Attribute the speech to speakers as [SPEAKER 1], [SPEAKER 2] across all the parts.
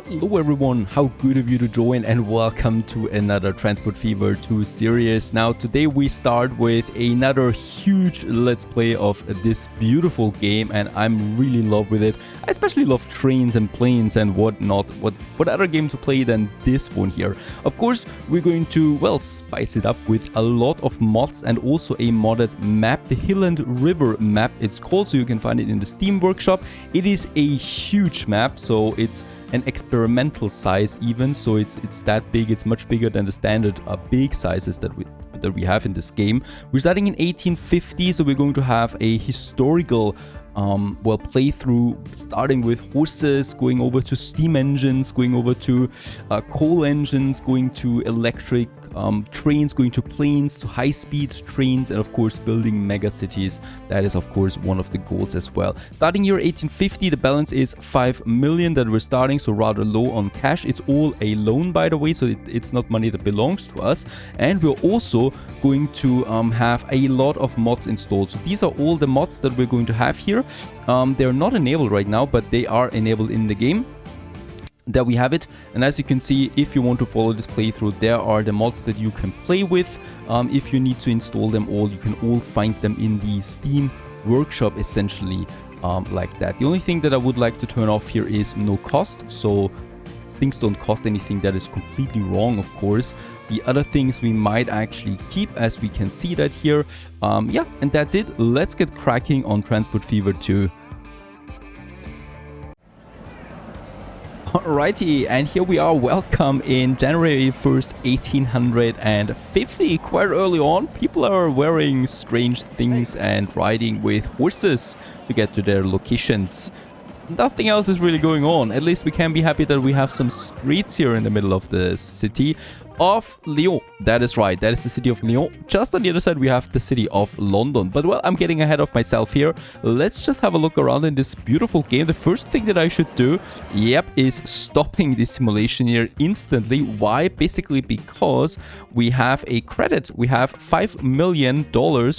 [SPEAKER 1] Hello everyone, how good of you to join and welcome to another Transport Fever 2 series. Now today we start with another huge let's play of this beautiful game and I'm really in love with it. I especially love trains and planes and whatnot. What other game to play than this one here? Of course we're going to, well, spice it up with a lot of mods and also a modded map, the Hilland River map it's called, so you can find it in the Steam workshop. It is a huge map, so it's an experimental size even, so it's that big. It's much bigger than the standard big sizes that we have in this game. We're starting in 1850, so we're going to have a historical playthrough, starting with horses, going over to steam engines, going over to coal engines, going to electric trains, going to planes, to high-speed trains, and of course building mega cities. That is of course one of the goals as well. Starting year 1850, the balance is 5 million that we're starting, so rather low on cash. It's all a loan, by the way, so it's not money that belongs to us. And we're also going to have a lot of mods installed. So these are all the mods that we're going to have here. They're not enabled right now, but they are enabled in the game. There we have it, and as you can see, if you want to follow this playthrough, there are the mods that you can play with. If you need to install them all, you can all find them in the Steam workshop, essentially, like that. The only thing that I would like to turn off here is no cost, so things don't cost anything. That is completely wrong, of course. The other things we might actually keep, as we can see that here. Yeah, and that's it. Let's get cracking on Transport Fever 2. Alrighty, and here we are. Welcome in January 1st, 1850. Quite early on, people are wearing strange things and riding with horses to get to their locations. Nothing else is really going on. At least we can be happy that we have some streets here in the middle of the city of Lyon. That is right, that is the city of Lyon. Just on the other side we have the city of London. But well, I'm getting ahead of myself here. Let's just have a look around in this beautiful game. The first thing that I should do, yep, is stopping this simulation here instantly. Why? Basically because we have a credit. We have $5 million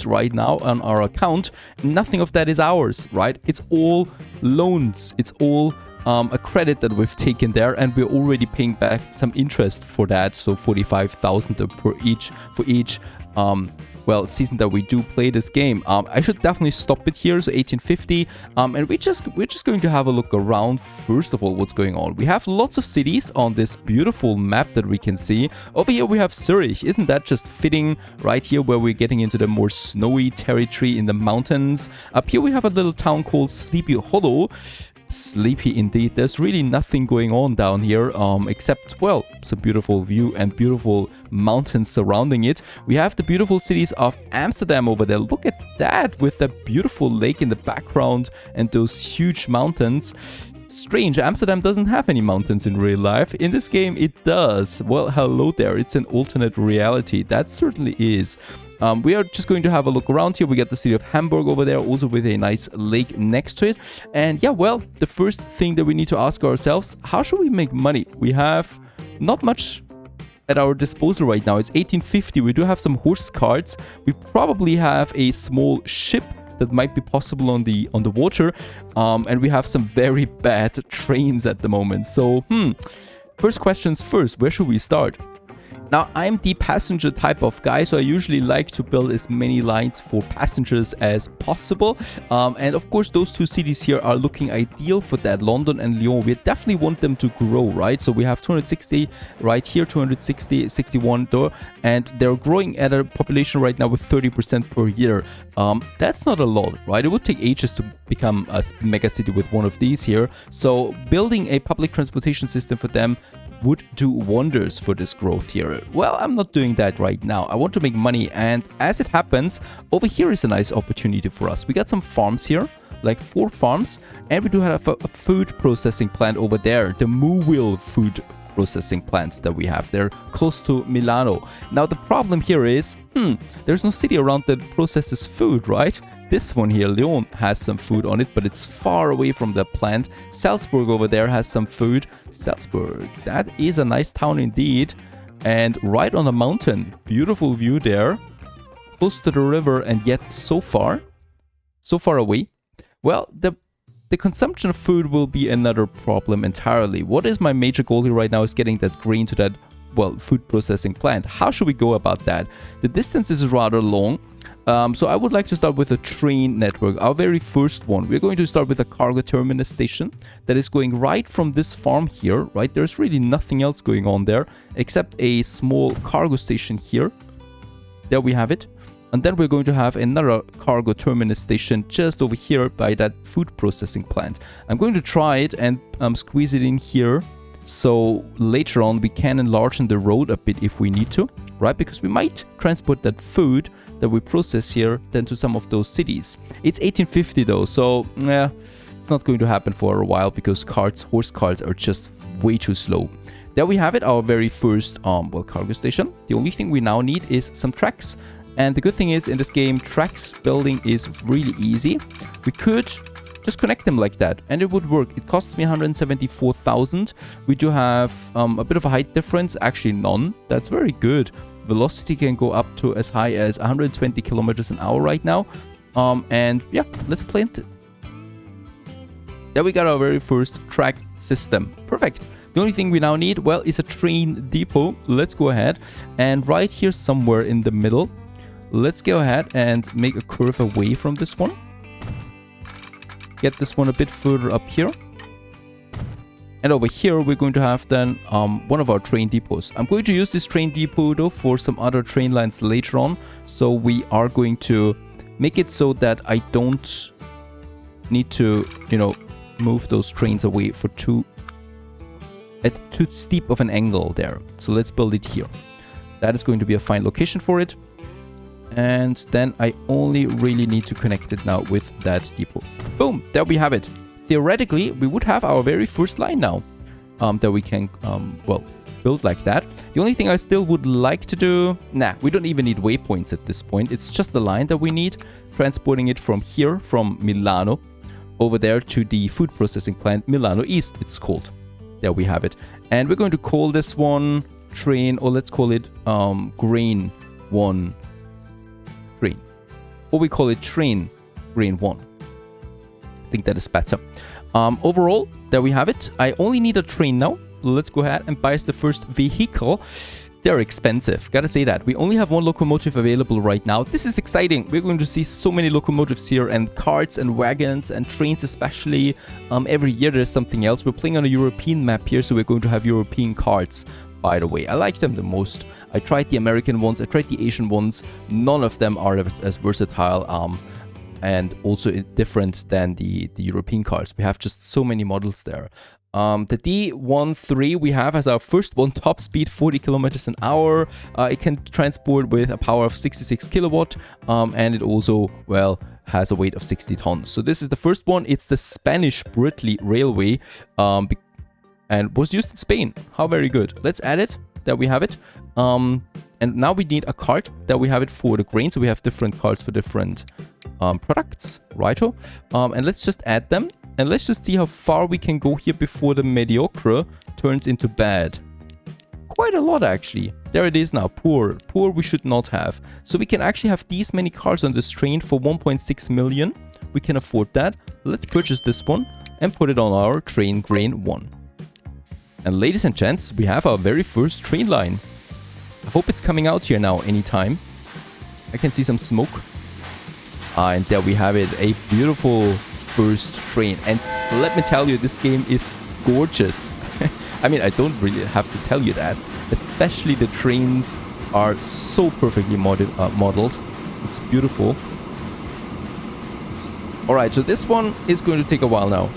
[SPEAKER 1] right now on our account. Nothing of that is ours, right? It's all loans. It's all a credit that we've taken there, and we're already paying back some interest for that, so 45,000 for each season that we do play this game. I should definitely stop it here, so 1850, and we're just going to have a look around. First of all, what's going on? We have lots of cities on this beautiful map that we can see. Over here we have Zurich. Isn't that just fitting? Right here where we're getting into the more snowy territory in the mountains. Up here we have a little town called Sleepy Hollow. Sleepy indeed. There's really nothing going on down here, except, well, it's a beautiful view and beautiful mountains surrounding it. We have the beautiful cities of Amsterdam over there. Look at that, with the beautiful lake in the background and those huge mountains. Strange, Amsterdam doesn't have any mountains in real life. In this game it does. Well, hello there, it's an alternate reality. That certainly is. We are just going to have a look around here. We got the city of Hamburg over there, also with a nice lake next to it. And yeah, well, the first thing that we need to ask ourselves, how should we make money? We have not much at our disposal right now. It's 1850. We do have some horse carts. We probably have a small ship that might be possible on the water, and we have some very bad trains at the moment. So first questions first, where should we start? Now, I'm the passenger type of guy, so I usually like to build as many lines for passengers as possible. And of course, those two cities here are looking ideal for that, London and Lyon. We definitely want them to grow, right? So we have 260 right here, 260, 61 there, and they're growing at a population right now with 30% per year. That's not a lot, right? It would take ages to become a mega city with one of these here. So building a public transportation system for them would do wonders for this growth here. Well, I'm not doing that right now. I want to make money, and as it happens, over here is a nice opportunity for us. We got some farms here, like 4 farms, and we do have a food processing plant over there, the Moville food processing plant that we have there, close to Milano. Now the problem here is, there's no city around that processes food, right? This one here, Lyon, has some food on it, but it's far away from the plant. Salzburg over there has some food. Salzburg, that is a nice town indeed. And right on a mountain, beautiful view there. Close to the river, and yet so far away. Well, the the consumption of food will be another problem entirely. What is my major goal here right now is getting that grain to that, well, food processing plant. How should we go about that? The distance is rather long. So I would like to start with a train network, our very first one. We're going to start with a cargo terminus station that is going right from this farm here, right? There's really nothing else going on there except a small cargo station here. There we have it. And then we're going to have another cargo terminus station just over here by that food processing plant. I'm going to try it and squeeze it in here. So later on we can enlarge the road a bit if we need to, right? Because we might transport that food that we process here then to some of those cities. It's 1850 though, so yeah, it's not going to happen for a while because horse carts are just way too slow. There we have it, our very first well, cargo station. The only thing we now need is some tracks. And the good thing is in this game, tracks building is really easy. We could just connect them like that and it would work. It costs me 174,000. We do have a bit of a height difference, actually none. That's very good. Velocity can go up to as high as 120 kilometers an hour right now. And yeah, let's plant it. There we got our very first track system. Perfect. The only thing we now need, well, is a train depot. Let's go ahead and right here somewhere in the middle, let's go ahead and make a curve away from this one. Get this one a bit further up here. And over here, we're going to have then one of our train depots. I'm going to use this train depot though for some other train lines later on. So we are going to make it so that I don't need to, you know, move those trains away for too steep of an angle there. So let's build it here. That is going to be a fine location for it. And then I only really need to connect it now with that depot. Boom, there we have it. Theoretically, we would have our very first line now that we can, well, build like that. The only thing I still would like to do, we don't even need waypoints at this point. It's just the line that we need, transporting it from here, from Milano, over there to the food processing plant, Milano East, it's called. There we have it. And we're going to call this one train, or let's call it grain 1 train. Or we call it train grain 1. I think that is better. Overall, there we have it. I only need a train now. Let's go ahead and buy us the first vehicle. They're expensive, gotta say that. We only have one locomotive available right now. This is exciting. We're going to see so many locomotives here, and carts and wagons and trains especially. Every year there's something else. We're playing on a European map here, so we're going to have European carts. By the way, I like them the most. I tried the American ones, I tried the Asian ones. None of them are as versatile and also different than the European cars. We have just so many models there. The D13 we have as our first one, top speed 40 kilometers an hour. It can transport with a power of 66 kilowatt, and it also, well, has a weight of 60 tons. So this is the first one. It's the Spanish Brittany Railway, and was used in Spain. How very good. Let's add it. There we have it. And now we need a cart. There we have it for the grain. So we have different carts for different products, righto. And let's just add them. And let's just see how far we can go here before the mediocre turns into bad. Quite a lot, actually. There it is now. Poor. Poor we should not have. So we can actually have these many cars on this train for 1.6 million. We can afford that. Let's purchase this one and put it on our train grain 1. And ladies and gents, we have our very first train line. I hope it's coming out here now anytime. I can see some smoke. And there we have it. A beautiful first train. And let me tell you, this game is gorgeous. I mean, I don't really have to tell you that. Especially the trains are so perfectly modeled. It's beautiful. Alright, so this one is going to take a while now.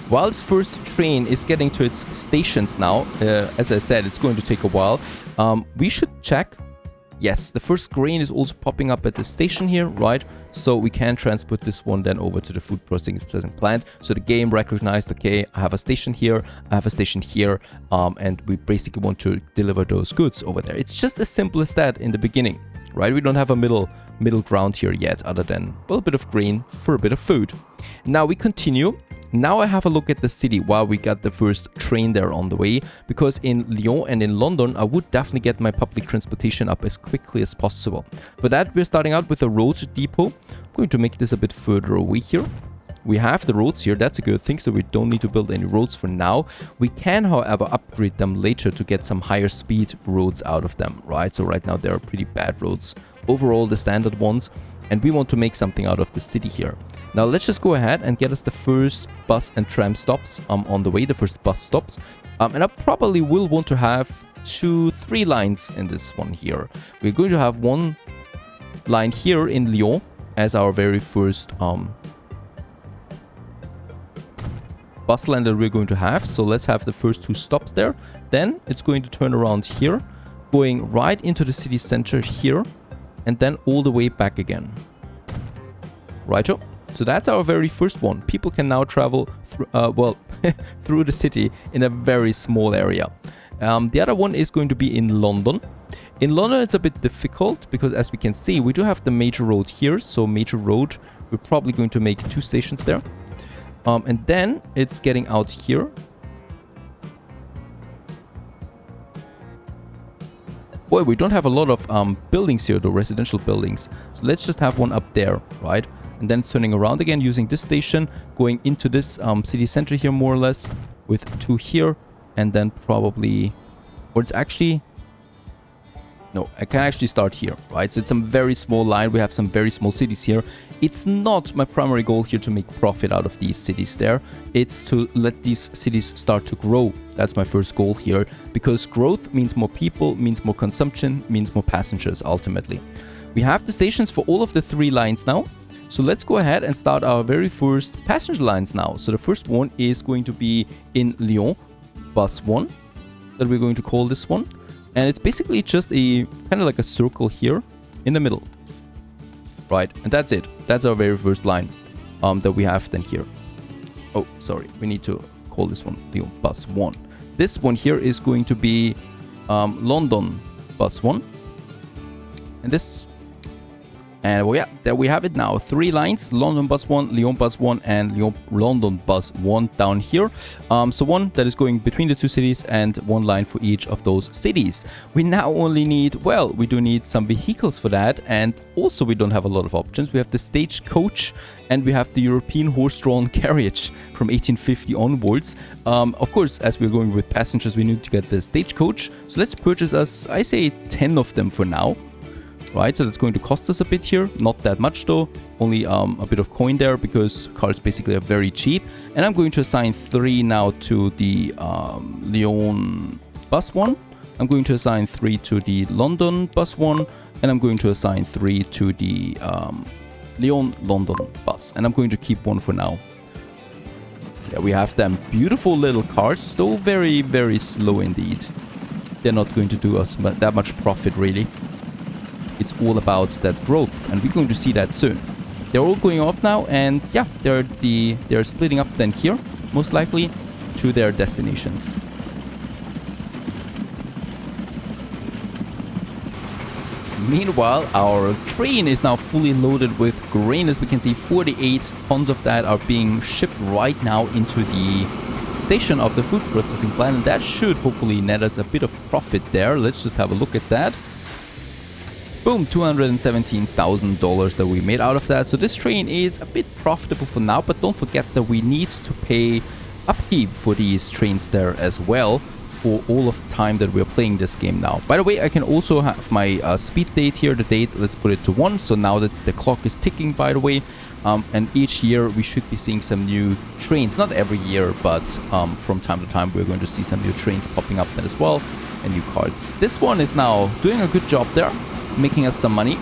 [SPEAKER 1] While this first train is getting to its stations now, as I said, it's going to take a while. We should check. Yes, the first grain is also popping up at the station here, right? So we can transport this one then over to the food processing plant. So the game recognized, okay, I have a station here, I have a station here, and we basically want to deliver those goods over there. It's just as simple as that in the beginning, right? We don't have a middle ground here yet, other than, well, a bit of grain for a bit of food. Now we continue. now I have a look at the city while we got the first train there on the way, because in Lyon and in London, I would definitely get my public transportation up as quickly as possible. For that, we're starting out with a road depot. I'm going to make this a bit further away here. We have the roads here, that's a good thing, so we don't need to build any roads for now. We can, however, upgrade them later to get some higher speed roads out of them, right? So right now there are pretty bad roads, overall the standard ones, and we want to make something out of the city here. Now let's just go ahead and get us the first bus and tram stops on the way, the first bus stops. And I probably will want to have 2-3 lines in this one here. We're going to have one line here in Lyon as our very first bus line that we're going to have. So let's have the first 2 stops there. Then it's going to turn around here, going right into the city center here, and then all the way back again. Righto. So that's our very first one. People can now travel through the city in a very small area. The other one is going to be in London. In London, it's a bit difficult because, as we can see, we do have the major road here. So major road, we're probably going to make 2 stations there. And then it's getting out here. Boy, we don't have a lot of buildings here, though, residential buildings. So let's just have one up there, right? And then turning around again using this station, going into this city center here more or less, with 2 here, and then probably, or it's actually, no, I can actually start here, right? So it's some very small line. We have some very small cities here. It's not my primary goal here to make profit out of these cities there. It's to let these cities start to grow. That's my first goal here, because growth means more people, means more consumption, means more passengers ultimately. We have the stations for all of the 3 lines now. So let's go ahead and start our very first passenger lines now. So the first one is going to be in Lyon, bus 1, that we're going to call this one. And it's basically just a kind of like a circle here in the middle. Right, and that's it. That's our very first line that we have then here. Oh, sorry. We need to call this one Lyon bus 1. This one here is going to be London bus 1. And this... And well, yeah, there we have it now. 3 lines, London bus 1, Lyon bus 1, and London bus 1 down here. So one that is going between the 2 cities and 1 line for each of those cities. We now only need, well, we do need some vehicles for that. And also we don't have a lot of options. We have the stagecoach and we have the European horse-drawn carriage from 1850 onwards. Of course, as we're going with passengers, we need to get the stagecoach. So let's purchase us, I say 10 of them for now. Right, so that's going to cost us a bit here. Not that much though, only a bit of coin there because cars basically are very cheap. And I'm going to assign 3 now to the Lyon bus 1. I'm going to assign 3 to the London bus 1. And I'm going to assign 3 to the Lyon-London bus. And I'm going to keep 1 for now. Yeah, we have them beautiful little cars, still very, very slow indeed. They're not going to do us that much profit really. It's all about that growth, and we're going to see that soon. They're all going off now, and yeah, they're splitting up then here, most likely, to their destinations. Meanwhile, our train is now fully loaded with grain. As we can see, 48 tons of that are being shipped right now into the station of the food processing plant, and that should hopefully net us a bit of profit there. Let's just have a look at that. Boom, $217,000 that we made out of that. So this train is a bit profitable for now, but don't forget that we need to pay upkeep for these trains there as well for all of the time that we're playing this game now. By the way, I can also have my speed date here. The date, let's put it to 1. So now that the clock is ticking, by the way. And each year we should be seeing some new trains. Not every year, but from time to time we're going to see some new trains popping up then as well. And new cars. This one is now doing a good job there, making us some money,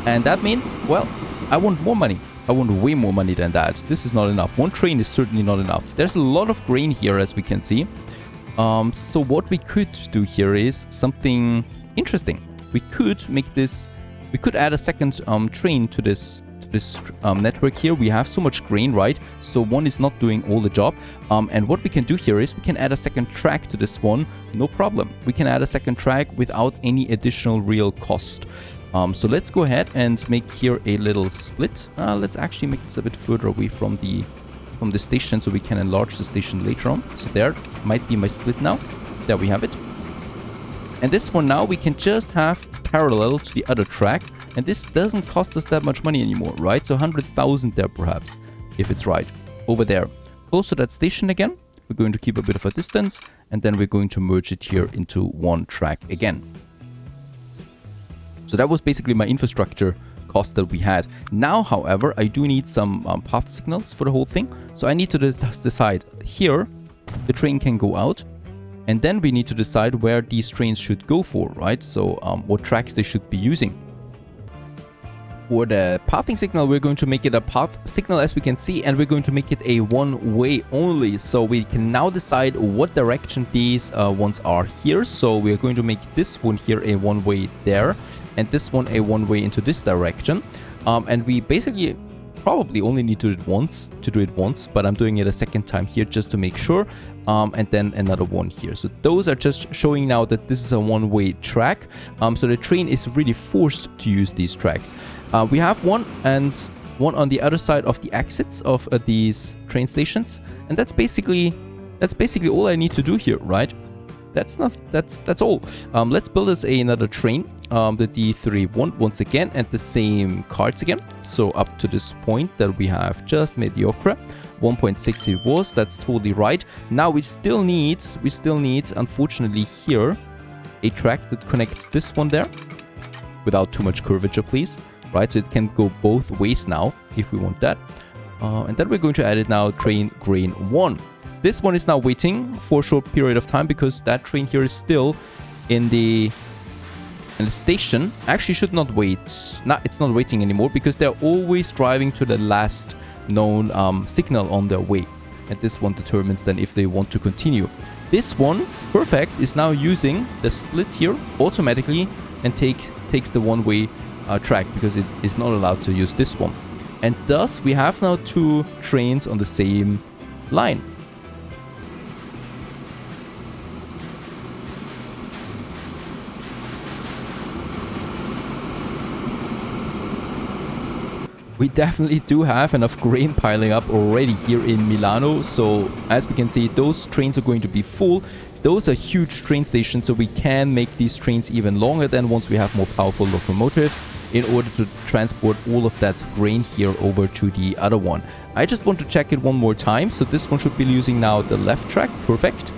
[SPEAKER 1] and that means, well, I want more money. I want way more money than that. This is not enough. 1 train is certainly not enough. There's a lot of grain here, as we can see. So what we could do here is something interesting. We could make this, we could add a second train to this network here. We have so much grain, right? So one is not doing all the job. And what we can do here is we can add a second track to this one. No problem. We can add a second track without any additional real cost. So let's go ahead and make here a little split. Let's actually make this a bit further away from the from the station so we can enlarge the station later on. So there might be my split now. There we have it. And this one now we can just have parallel to the other track. And this doesn't cost us that much money anymore, right? So 100,000 there perhaps, if it's right. Over there, close to that station again. We're going to keep a bit of a distance. And then we're going to merge it here into one track again. So that was basically my infrastructure cost that we had. Now, however, I do need some path signals for the whole thing. So I need to decide here, the train can go out. And then we need to decide where these trains should go for, right? So what tracks they should be using. For the pathing signal, we're going to make it a path signal as we can see, and we're going to make it a one-way only. So we can now decide what direction these ones are here. So we're going to make this one here a one-way there, and this one a one-way into this direction. And we basically probably only need to do it once, but I'm doing it a second time here just to make sure. And then another one here. So those are just showing now that this is a one-way track. So the train is really forced to use these tracks. We have one on the other side of the exits of these train stations, and that's basically all I need to do here, right? That's all. Let's build us another train, the D31 once again, and the same cards again. So up to this point that we have just mediocre. 1.6 it was, that's totally right. Now we still need, unfortunately here, a track that connects this one there, without too much curvature, please. Right, so it can go both ways now, if we want that. And then we're going to add it now, train grain 1. This one is now waiting for a short period of time because that train here is still in the station. Actually should not wait. No, it's not waiting anymore because they're always driving to the last known signal on their way. And this one determines then if they want to continue. This one, perfect, is now using the split here automatically and takes the one-way track because it is not allowed to use this one. And thus we have now two trains on the same line. We definitely do have enough grain piling up already here in Milano. So as we can see, those trains are going to be full. Those are huge train stations, so we can make these trains even longer than once we have more powerful locomotives in order to transport all of that grain here over to the other one. I just want to check it one more time. So this one should be using now the left track. Perfect.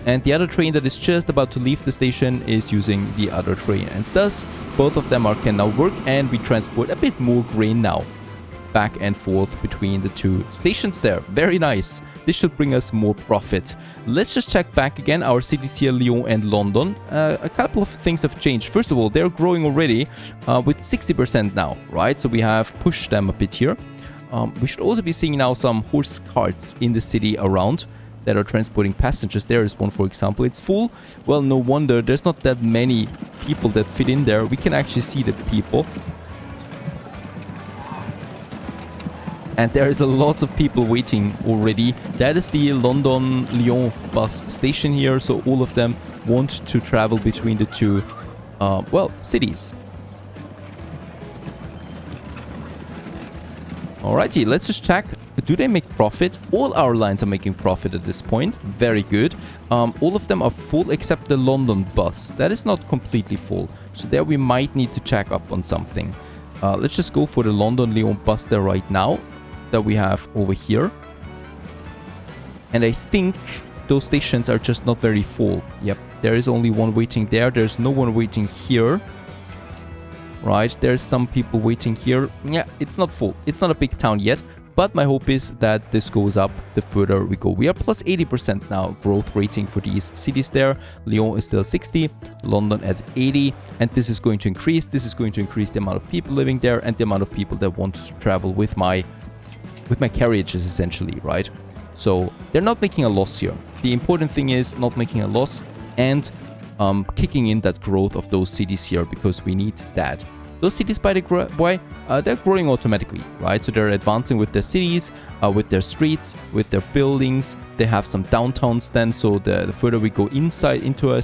[SPEAKER 1] And the other train that is just about to leave the station is using the other train. And thus, both of them can now work, and we transport a bit more grain now back and forth between the two stations there. Very nice. This should bring us more profit. Let's just check back again our cities here, Lyon and London. A couple of things have changed. First of all, they're growing already with 60% now, right? So we have pushed them a bit here. We should also be seeing now some horse carts in the city around that are transporting passengers. There is one, for example. It's full. Well, no wonder. There's not that many people that fit in there. We can actually see the people. And there is a lot of people waiting already. That is the London-Lyon bus station here. So all of them want to travel between the two, cities. Alrighty, let's just check. Do they make profit? All our lines are making profit at this point. Very good. All of them are full except the London bus. That is not completely full. So there we might need to check up on something. Let's just go for the London-Lyon bus there right now that we have over here. And I think those stations are just not very full. Yep, there is only one waiting there. There's no one waiting here. Right, there's some people waiting here. Yeah, it's not full. It's not a big town yet. But my hope is that this goes up the further we go. We are plus 80% now growth rating for these cities there. Lyon is still 60, London at 80, and this is going to increase. This is going to increase the amount of people living there and the amount of people that want to travel with my carriages, essentially, right? So they're not making a loss here. The important thing is not making a loss and kicking in that growth of those cities here, because we need that. Those cities, by the way, they're growing automatically, right? So they're advancing with their cities, with their streets, with their buildings. They have some downtowns then, so the further we go inside into a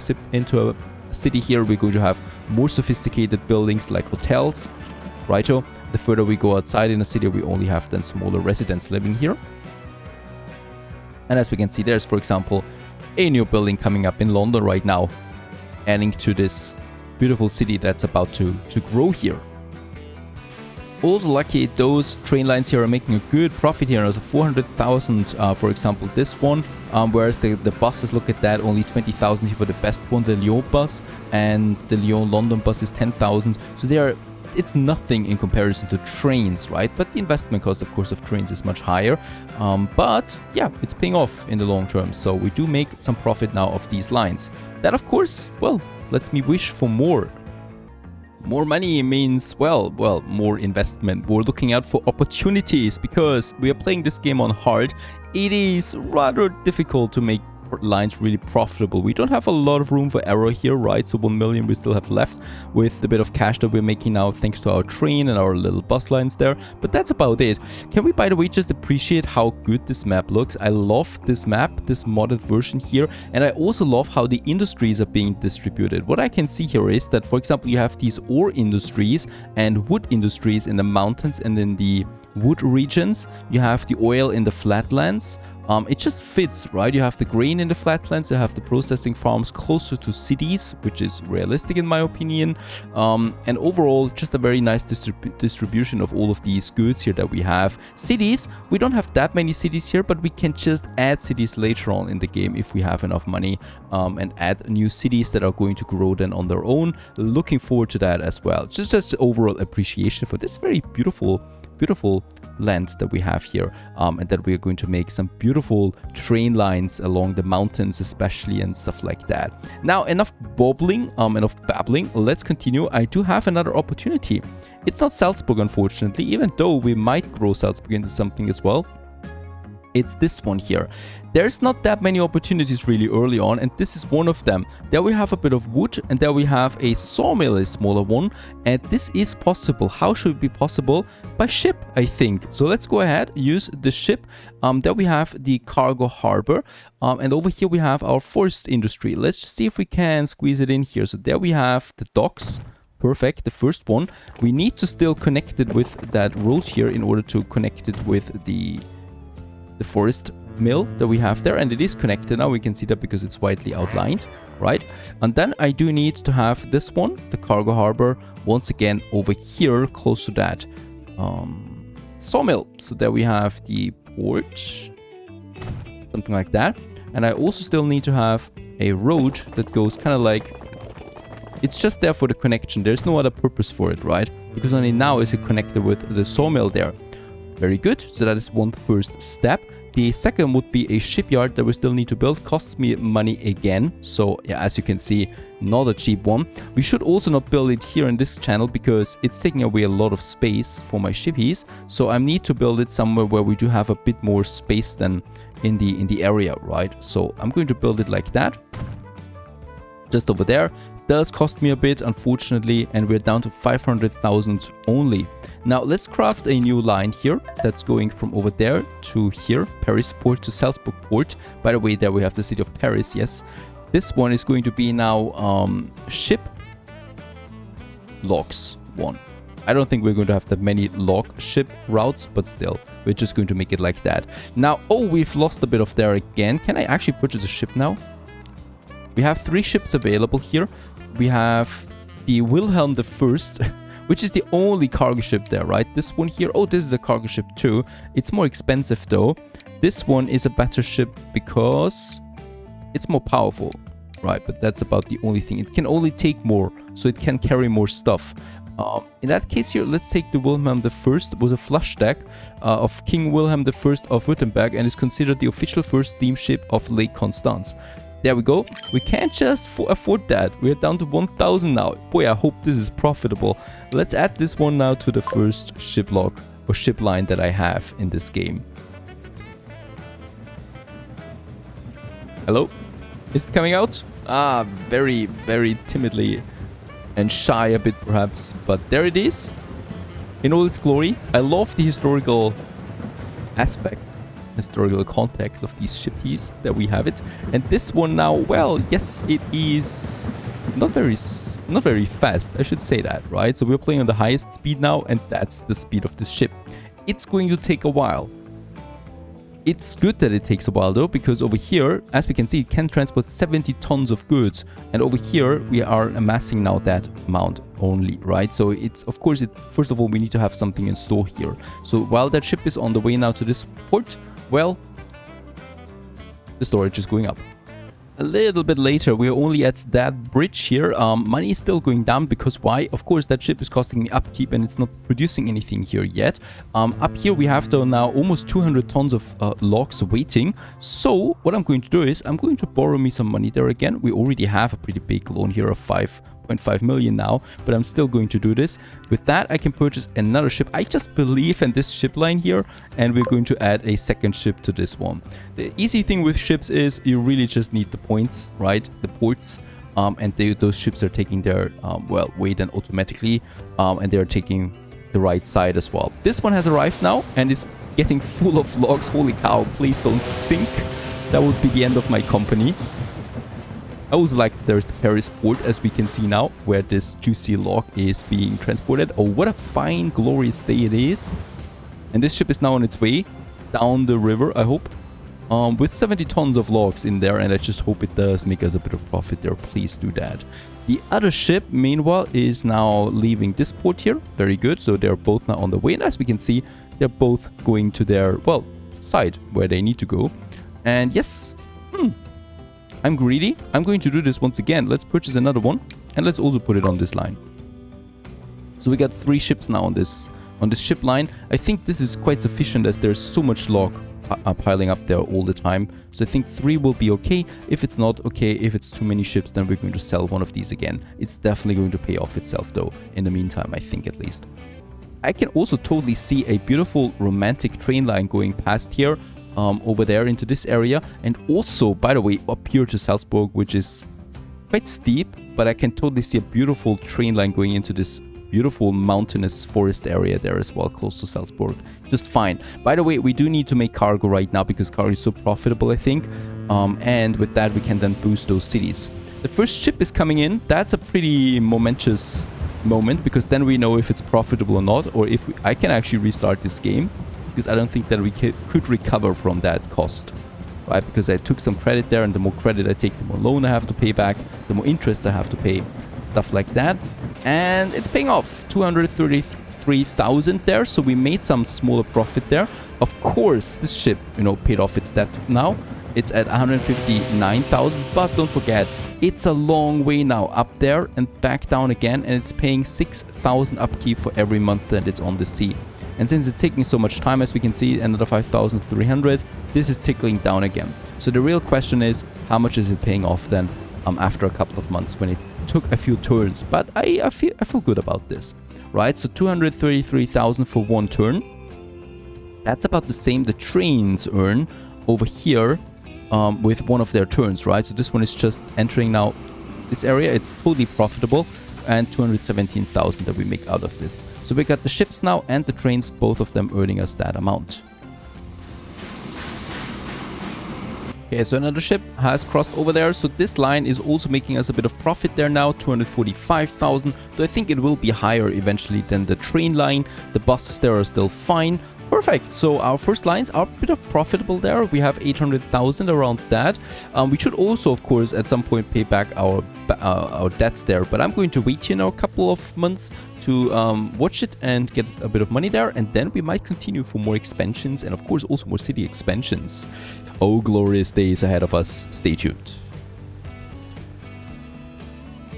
[SPEAKER 1] city here, we're going to have more sophisticated buildings like hotels. righto. The further we go outside in the city, we only have then smaller residents living here. And as we can see, there's, for example, a new building coming up in London right now, adding to this beautiful city that's about to grow here. Also lucky, those train lines here are making a good profit here. There's a 400,000, for example, this one, whereas the buses, look at that, only 20,000 here for the best one, the Lyon bus, and the Lyon-London bus is 10,000. So they are, it's nothing in comparison to trains, right? But the investment cost, of course, of trains is much higher. But yeah, it's paying off in the long term. So we do make some profit now of these lines. That, of course, well, lets me wish for more. More money means, well, more investment. We're looking out for opportunities because we are playing this game on hard. It is rather difficult to make lines really profitable. We don't have a lot of room for error here, right? So 1 million we still have left with the bit of cash that we're making now thanks to our train and our little bus lines there. But that's about it. Can we, by the way, just appreciate how good this map looks? I love this map, this modded version here. And I also love how the industries are being distributed. What I can see here is that, for example, you have these ore industries and wood industries in the mountains and in the wood regions. You have the oil in the flatlands. It just fits, right? You have the grain in the flatlands, you have the processing farms closer to cities, which is realistic in my opinion. And overall, just a very nice distribution of all of these goods here that we have. Cities, we don't have that many cities here, but we can just add cities later on in the game if we have enough money, and add new cities that are going to grow then on their own. Looking forward to that as well. Just overall appreciation for this very beautiful land that we have here, and that we are going to make some beautiful train lines along the mountains especially and stuff like that. Now, enough babbling, let's continue. I do have another opportunity. It's not Salzburg, unfortunately, even though we might grow Salzburg into something as well. It's this one here. There's not that many opportunities really early on, and this is one of them. There we have a bit of wood, and there we have a sawmill, a smaller one, and this is possible. How should it be possible? By ship, I think. So let's go ahead, use the ship. There we have the cargo harbor, and over here we have our forest industry. Let's just see if we can squeeze it in here. So there we have the docks. Perfect, the first one. We need to still connect it with that road here in order to connect it with the forest mill that we have there, and it is connected now. We can see that because it's widely outlined, right? And then I do need to have this one, the cargo harbor, once again over here close to that sawmill. So there we have the port, something like that. And I also still need to have a road that goes kind of like, it's just there for the connection. There's no other purpose for it, right? Because only now is it connected with the sawmill there. Very good, so that is one first step. The second would be a shipyard that we still need to build. Costs me money again, so yeah, as you can see, not a cheap one. We should also not build it here in this channel because it's taking away a lot of space for my shippies. So I need to build it somewhere where we do have a bit more space than in the area, right? So I'm going to build it like that, just over there. Does cost me a bit, unfortunately, and we're down to 500,000 only. Now let's craft a new line here that's going from over there to here, Paris port to Salzburg port. By the way, there we have the city of Paris, yes. This one is going to be now ship logs 1. I don't think we're going to have that many log ship routes, but still, we're just going to make it like that. Now, oh, we've lost a bit of there again. Can I actually purchase a ship now? We have 3 ships available here. We have the Wilhelm I, which is the only cargo ship there, right? This one here, oh, this is a cargo ship too. It's more expensive though. This one is a better ship because it's more powerful, right? But that's about the only thing. It can only take more, so it can carry more stuff. In that case here, let's take the Wilhelm I. It was a flush deck of King Wilhelm I of Württemberg and is considered the official first steamship of Lake Constance. There we go. We can't just afford that. We're down to 1,000 now. Boy, I hope this is profitable. Let's add this one now to the first ship log or ship line that I have in this game. Hello? Is it coming out? Ah, very, very timidly and shy a bit perhaps. But there it is in all its glory. I love the historical aspect historical context of these shippies that we have it. And this one now, well, yes, it is not very fast, I should say that, right? So we're playing on the highest speed now, and that's the speed of the ship. It's going to take a while. It's good that it takes a while though, because over here, as we can see, it can transport 70 tons of goods. And over here, we are amassing now that amount only, right? So it's, of course, first of all, we need to have something in store here. So while that ship is on the way now to this port, well, the storage is going up. A little bit later, we're only at that bridge here. Money is still going down because why? Of course, that ship is costing me upkeep and it's not producing anything here yet. Up here, we have though now almost 200 tons of logs waiting. So what I'm going to do is I'm going to borrow me some money there again. We already have a pretty big loan here of 5.5 million now, but I'm still going to do this. With that, I can purchase another ship. I just believe in this ship line here, and we're going to add a second ship to this one. The easy thing with ships is you really just need the points, right? The ports, and those ships are taking their well, way then automatically, and they're taking the right side as well. This one has arrived now and is getting full of logs. Holy cow, please don't sink. That would be the end of my company. I also like there's the Paris port, as we can see now, where this juicy log is being transported. Oh, what a fine, glorious day it is. And this ship is now on its way down the river, I hope. With 70 tons of logs in there, and I just hope it does make us a bit of profit there. Please do that. The other ship, meanwhile, is now leaving this port here. Very good. So they're both now on the way. And as we can see, they're both going to their, well, side where they need to go. And yes, I'm greedy. I'm going to do this once again. Let's purchase another one, and let's also put it on this line. So we got 3 ships now on this ship line. I think this is quite sufficient as there's so much log piling up there all the time. So I think 3 will be okay. If it's not okay, if it's too many ships, then we're going to sell one of these again. It's definitely going to pay off itself though, in the meantime, I think at least. I can also totally see a beautiful romantic train line going past here. Over there into this area, and also, by the way, up here to Salzburg, which is quite steep, but I can totally see a beautiful train line going into this beautiful mountainous forest area there as well, close to Salzburg. Just fine. By the way, we do need to make cargo right now because cargo is so profitable, I think, and with that we can then boost those cities. The first ship is coming in. That's a pretty momentous moment, because then we know if it's profitable or not, or if I can actually restart this game. Because I don't think that we could recover from that cost, right? Because I took some credit there, and the more credit I take, the more loan I have to pay back, the more interest I have to pay, stuff like that. And it's paying off, 233,000 there, so we made some smaller profit there. Of course, this ship, you know, paid off its debt now. It's at 159,000, but don't forget, it's a long way now up there and back down again, and it's paying 6,000 upkeep for every month that it's on the sea. And since it's taking so much time, as we can see, another 5,300, this is tickling down again. So the real question is, how much is it paying off then after a couple of months when it took a few turns? But I feel good about this, right? So 233,000 for one turn. That's about the same the trains earn over here with one of their turns, right? So this one is just entering now this area. It's totally profitable. And 217,000 that we make out of this. So we got the ships now and the trains, both of them earning us that amount. Okay, so another ship has crossed over there. So this line is also making us a bit of profit there now, 245,000. Though I think it will be higher eventually than the train line. The buses there are still fine. Perfect. So our first lines are a bit of profitable there. We have 800,000 around that. We should also, of course, at some point pay back our debts there. But I'm going to wait, you know, a couple of months to watch it and get a bit of money there. And then we might continue for more expansions and, of course, also more city expansions. Oh, glorious days ahead of us. Stay tuned.